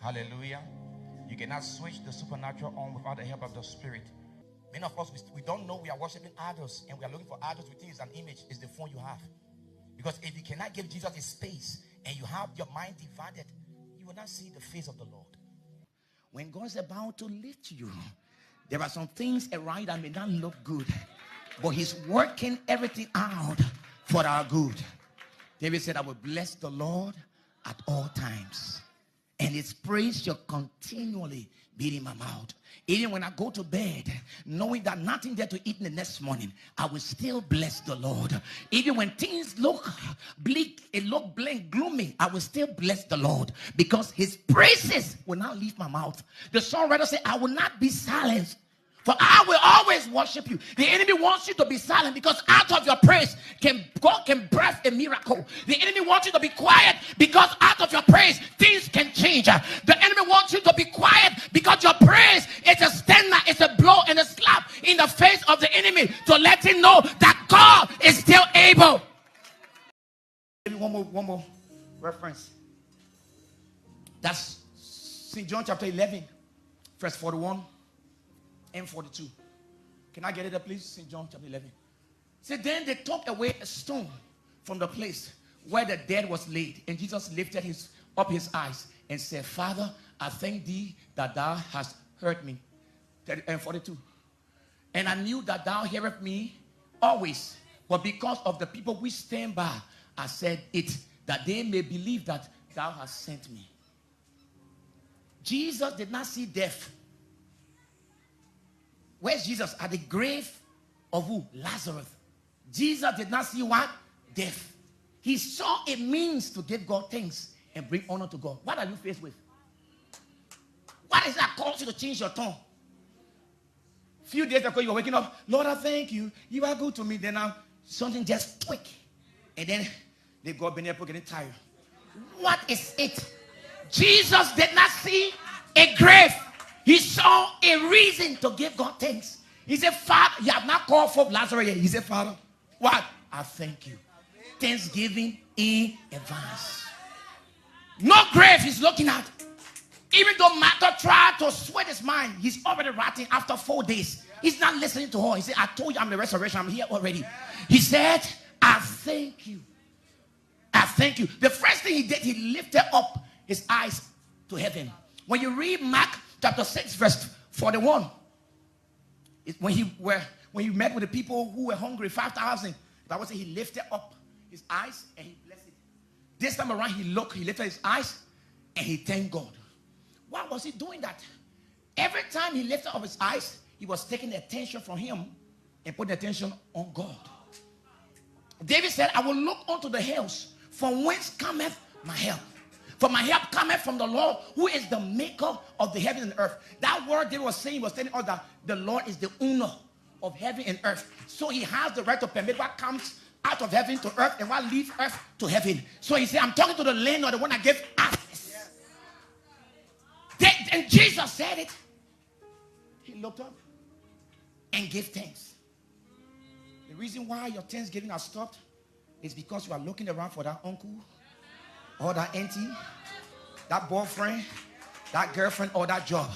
Hallelujah. You cannot switch the supernatural on without the help of the Spirit. Many of us, we don't know we are worshiping idols, and we are looking for idols. We think it's an image. It's the phone you have. Because if you cannot give Jesus his space and you have your mind divided, you will not see the face of the Lord. When God's about to lift you, there are some things around that may not look good, but he's working everything out for our good. David said, I will bless the Lord at all times, and his praise shall continually be in my mouth. Even when I go to bed, knowing that nothing there to eat in the next morning, I will still bless the Lord. Even when things look bleak, it look blank, gloomy, I will still bless the Lord, because his praises will not leave my mouth. The songwriter said, I will not be silenced, for I will always worship you. The enemy wants you to be silent, because out of your praise God can birth a miracle. The enemy wants you to be quiet, because out of your praise things can change. The enemy wants you to be quiet because your praise is a standard, it's a blow and a slap in the face of the enemy to let him know that God is still able. One more reference. That's St. John chapter 11, verse 41 and 42. Can I get it up, please? St. John chapter 11. So then they took away a stone from the place where the dead was laid. And Jesus lifted up his eyes and said, Father, I thank thee that thou hast heard me. And 42. And I knew that thou hearest me always. But because of the people which stand by, I said it, that they may believe that thou hast sent me. Jesus did not see death. Where's Jesus? At the grave of who? Lazarus. Jesus did not see what? Death. He saw a means to give God thanks and bring honor to God. What are you faced with? What is that caused you to change your tongue? Few days ago, you were waking up, Lord, I thank you. You are good to me. Then now, something just quick. And then they go beneath getting tired. What is it? Jesus did not see a grave. He saw a reason to give God thanks. He said, Father, you have not called for Lazarus yet. He said, Father, what? I thank you. Thanksgiving in advance. No grave he's looking at. Even though Martha tried to sweat his mind, he's already writing after 4 days. He's not listening to her. He said, I told you I'm the resurrection. I'm here already. He said, I thank you. I thank you. The first thing he did, he lifted up his eyes to heaven. When you read Mark chapter 6, verse 41, when he met with the people who were hungry, 5,000, the Bible says he lifted up his eyes and he blessed it. This time around, he lifted his eyes and he thanked God. Why was he doing that? Every time he lifted up his eyes, he was taking the attention from him and putting attention on God. David said, I will look unto the hills, from whence cometh my help. For my help cometh from the Lord, who is the maker of the heaven and earth. That word David was saying was telling us that the Lord is the owner of heaven and earth. So he has the right to permit what comes out of heaven to earth and what leaves earth to heaven. So he said, I'm talking to the landlord, the one that gave access. And Jesus said it. He looked up and gave thanks. The reason why your thanksgiving has stopped is because you are looking around for that uncle or that auntie, that boyfriend, that girlfriend, or that job.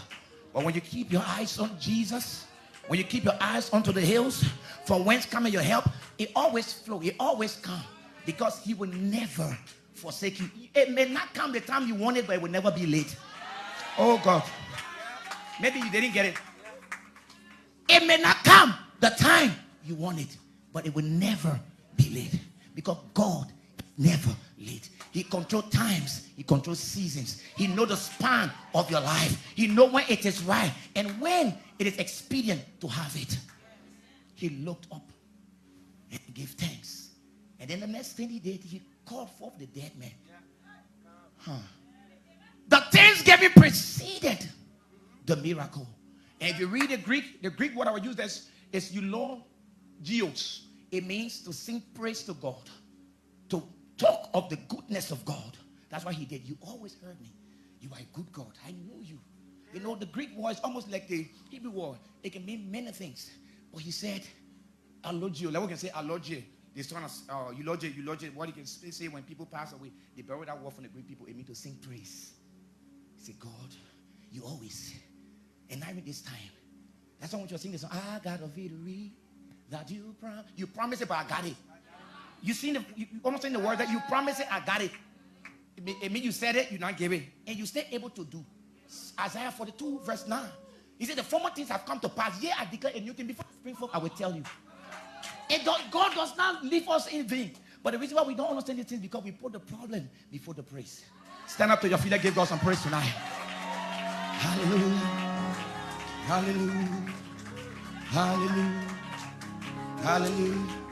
But when you keep your eyes on Jesus, when you keep your eyes onto the hills, from whence cometh your help, it always flows, it always comes, because he will never forsake you. It may not come the time you want it, but it will never be late. Oh God. Maybe you didn't get it. It may not come the time you want it, but it will never be late, because God never late. He controls times. He controls seasons. He knows the span of your life. He knows when it is right and when it is expedient to have it. He looked up and gave thanks. And then the next thing he did, he called forth the dead man. The thanksgiving preceded the miracle. And if you read the Greek word I would use is eulogios. It means to sing praise to God, to talk of the goodness of God. That's what he did. You always heard me. You are a good God. I know you. You know, the Greek word is almost like the Hebrew word. It can mean many things. But he said, alogio. Like we can say alogio. This one is eulogia. What you can say when people pass away, they borrow that word from the Greek people. It means to sing praise. Say, God, you always. And I mean this time. That's why I want you to sing this song. I got a victory that you promise. You promise it, but I got it. You almost saying the word that you promise it, I got it. It means you said it, you not give it. And you stay able to do. Isaiah 42, verse 9. He said, the former things have come to pass. Yea, I declare a new thing. Before I spring forth, I will tell you. God does not leave us in vain. But the reason why we don't understand these things is because we put the problem before the praise. Stand up to your feet and give God some praise tonight. Hallelujah. Hallelujah. Hallelujah. Hallelujah.